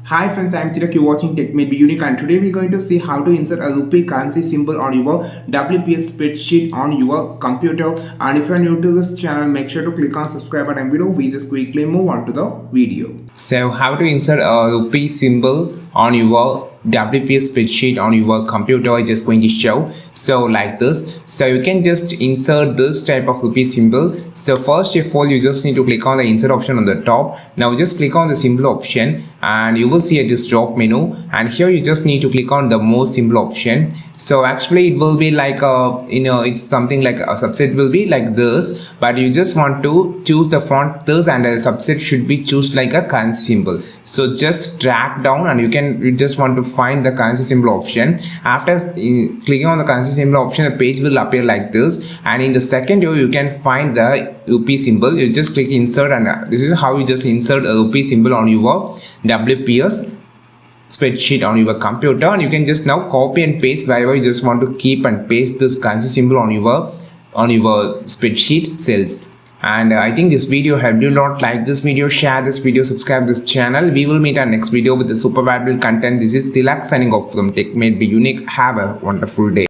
Hi friends, I am Tilak, you're watching Tech May Be Unique, and today we're going to see how to insert a rupee currency symbol on your WPS spreadsheet on your computer. And if you're new to this channel, make sure to click on subscribe button below. We just quickly move on to the video. So how to insert a rupee symbol on your WPS spreadsheet on your computer, I'm just going to show. So like this, so you can just insert this type of rupee symbol. So first of all, you just need to click on the insert option on the top. Now just click on the symbol option and you will see this drop menu, and here you just need to click on the more symbol option. So actually it will be like it's something like a subset will be like this, but you just want to choose the font this, and a subset should be choose like a currency symbol. So just drag down and you just want to find the currency symbol option. After clicking on the currency symbol option, the page will appear like this, and in the second row you can find the rupee symbol. You just click insert, and this is how you just insert a rupee symbol on your WPS spreadsheet on your computer. And you can just now copy and paste wherever you just want to keep and paste this currency symbol on your spreadsheet cells. And I think this video helped you a lot. Like this video, share this video, subscribe this channel. We will meet our next video with the super valuable content. This is Tilak signing off from Tech Made Be Unique. Have a wonderful day.